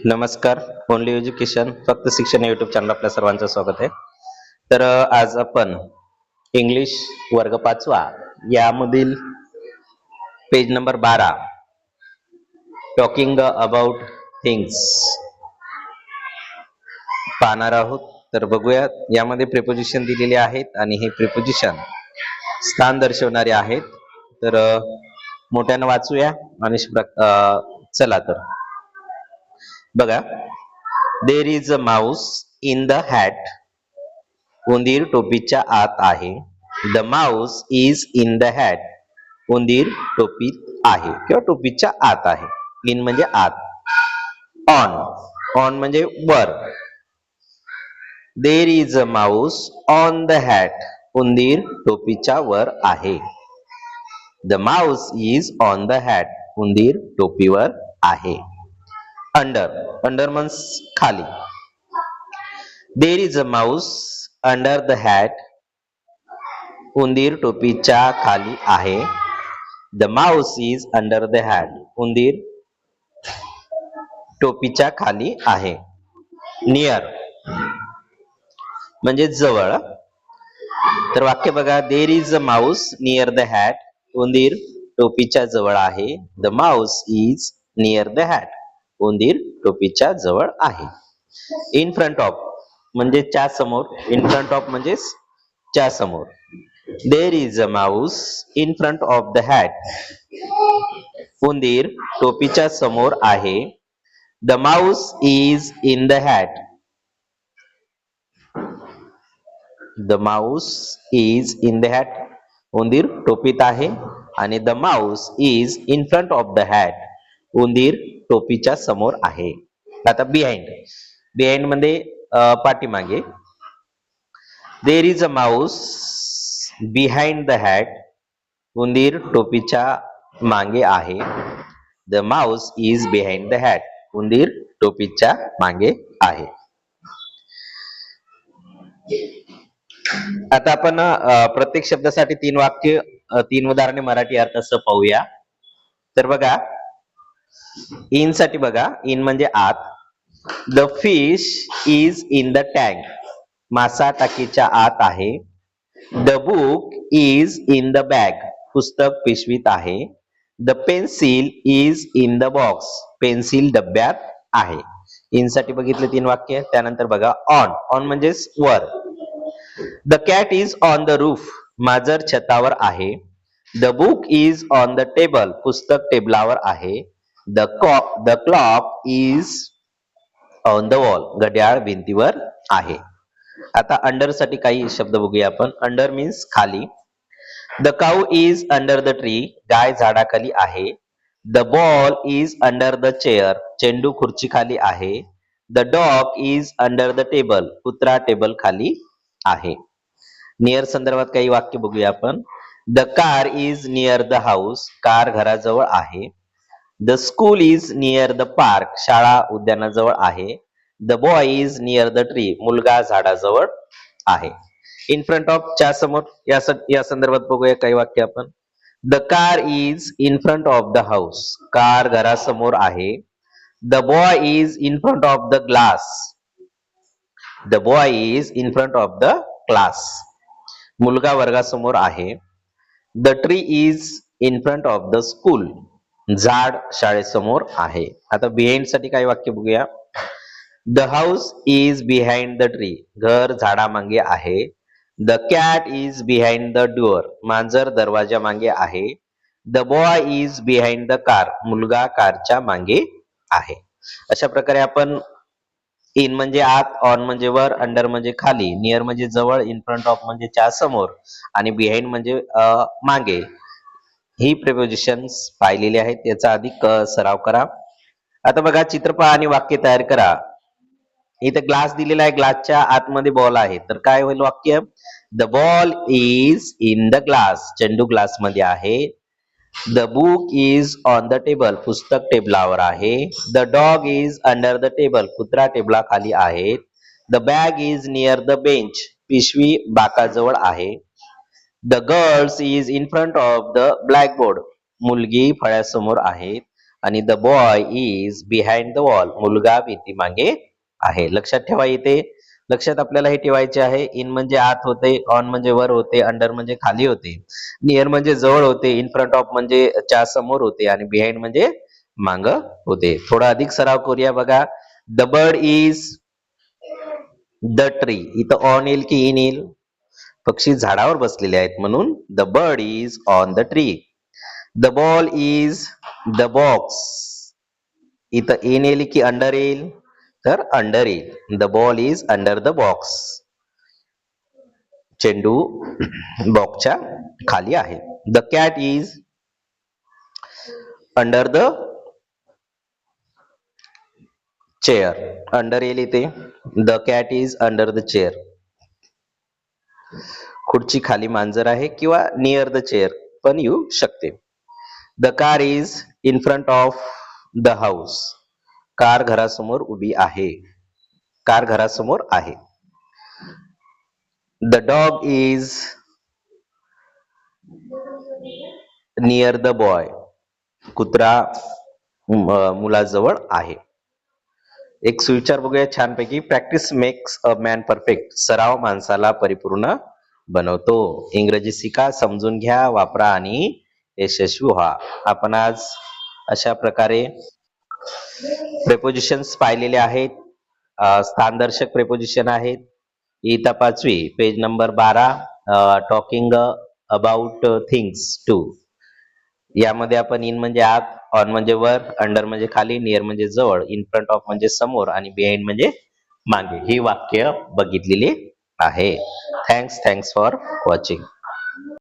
नमस्कार. Only education फक्त शिक्षण या युट्यूब चॅनल आपल्या सर्वांचं स्वागत आहे. तर आज आपण इंग्लिश वर्ग 5वा यामधील page number 12 talking about things पाहणार आहोत. तर बघूया, यामध्ये प्रिपोजिशन दिलेले आहेत आणि हे प्रिपोजिशन स्थान दर्शवणारे आहेत. तर मोठ्यानं वाचूया आणि चला तर बघा. There is a mouse in the hat. उंदीर टोपीच्या आत आहे. The Mouse is in the hat. उंदीर टोपीत आहे किंवा टोपीच्या आत आहे. इन म्हणजे आत. ऑन, ऑन म्हणजे वर. There is a mouse on the hat. उंदीर टोपीच्या वर आहे. The Mouse is on the hat. उंदीर टोपीवर आहे. अंडर, अंडर means खाली. There is a mouse under the hat. उंदीर टोपीच्या खाली आहे. The Mouse is under the hat. उंदीर टोपीच्या खाली आहे. नियर म्हणजे जवळ. तर वाक्य बघा. There is a mouse near the hat. उंदीर टोपीच्या जवळ आहे. The Mouse is near the hat. उंदीर टोपीच्या जवळ आहे. इन फ्रंट ऑफ म्हणजे च्या समोर. इन फ्रंट ऑफ म्हणजे च्या समोर. There is a mouse in front of the hat. उंदीर टोपीच्या समोर आहे. The Mouse is in the hat. The Mouse is in the hat. उंदीर टोपीत आहे. आणि the Mouse is in front of the hat. उंदीर टोपीच्या समोर आहे. आता बिहाइंड, बिहाइंड मध्ये पाठीमागे. There is a mouse behind the hat. उंदीर टोपीच्या मागे आहे. The Mouse is behind the hat. उंदीर टोपीच्या मागे आहे. आता आपण प्रत्येक शब्दासाठी 3 वाक्य, 3 उदाहरणे मराठी अर्थासह पाहूया. तर बघा, इन साठी बघा. इन म्हणजे आत. The fish is in the tank. मासा टाकीच्या आत आहे. The book is in the bag. पुस्तक पिशवीत आहे. The pencil is in the box. Pencil डब्यात आहे. इन साठी बघितले 3 वाक्य. त्यानंतर बघा ऑन, ऑन म्हणजे वर. The cat is on the roof. मांजर छतावर आहे. The book is on the table. पुस्तक टेबलावर आहे. The clock is on the wall. घड्याळ भिंतीवर आहे. आता अंडर साठी काही शब्द बघूया आपण. अंडर मीन्स खाली. The cow is under the tree. गाय झाडाखाली आहे. The ball is under the chair. चेंडू खुर्ची खाली आहे. The dog is under the table. कुत्रा टेबल खाली आहे. नियर संदर्भात काही वाक्य बघूया आपण. The car is near the house. Car घराजवळ आहे. The school is near the park. शाळा उद्यानाजवळ आहे. The boy is near the tree. मुलगा झाडाजवळ आहे. इन फ्रंट ऑफ च्या समोर या संदर्भात बघूया काही वाक्य आपण. The car is in front of the house. Car घरासमोर आहे. The boy is in front of the glass. The boy is in front of the class. मुलगा वर्गासमोर आहे. The tree is in front of the school. झाड शाळेसमोर आहे. आता behind साठी काही वाक्य बघूया. The house is behind the tree. घर झाडामागे आहे. The cat is behind the door. मांजर दरवाजा मागे आहे. The boy is behind the car. मुलगा कारच्या मागे आहे. अशा प्रकारे आपण इन म्हणजे आत, ऑन म्हणजे वर, अंडर म्हणजे खाली, नियर म्हणजे जवळ, इन फ्रंट ऑफ म्हणजे च्या समोर आणि बिहाइंड म्हणजे मागे ही प्रिपोजिशन्स पाहिलेली आहेत. याचा अधिक सराव करा. आता बघा, चित्र पहा आणि वाक्य तयार करा. इथे ग्लास दिलेला आहे. ग्लासच्या आतमध्ये बॉल आहे. तर काय होईल वाक्य? The ball is in the glass. चेंडू ग्लास मध्ये आहे. The book is on the table. पुस्तक टेबलावर आहे. The dog is under the table. कुत्रा टेबलाखाली आहे. The bag is near the bench. पिशवी बाकाजवळ आहे. The girls is in front of the blackboard. मुलगी फळ्यासमोर आहे. आणि the boy is behind the wall, मुलगा भीतीमागे आहे. लक्षात ठेवा, इथे लक्षात आपल्याला हे ठेवायचे आहे. इन म्हणजे आत होते, ऑन म्हणजे वर होते, अंडर म्हणजे खाली होते, नियर म्हणजे जवळ होते, इन फ्रंट ऑफ म्हणजे च्या समोर होते आणि बिहाइंड म्हणजे मांग होते. थोडा अधिक सराव करूया बघा. The bird is the tree, इथं ऑन येईल की इन येईल? पक्षी झाडावर बसलेले आहेत म्हणून the bird is on the tree. The ball is the box, इथं इन येईल की अंडर येईल? तर अंडर येईल. The ball is under the box, चेंडू बॉक्सच्या खाली आहे. The cat is under the chair, under येईल इथे. The cat is under the chair, खुर्ची खाली मांजर आहे किंवा नियर द चेअर पण येऊ शकते. The car is in front of the house, car घरासमोर उभी आहे, कार घरासमोर आहे. The dog is near the boy, कुत्रा मुलाजवळ आहे. एक सुविचार बघूया छानपैकी. Practice makes a man perfect, सराव माणसाला परिपूर्ण बनवतो. इंग्रजी शिका, समजून घ्या, वापरा आणि यशस्वी व्हा. आपण आज अशा प्रकारे प्रेपोजिशन्स पाहिलेले आहेत. स्थानदर्शक प्रेपोजिशन आहेत. इयत्ता 5वी, page number 12, talking about things 2. यामध्ये आपण इन म्हणजे आत, ऑन म्हणजे वर, अंडर म्हणजे खाली, नियर म्हणजे जवळ, इन फ्रंट ऑफ म्हणजे समोर आणि बिहाइंड म्हणजे मागे ही वाक्य बघितलेली आहे. Thanks for watching.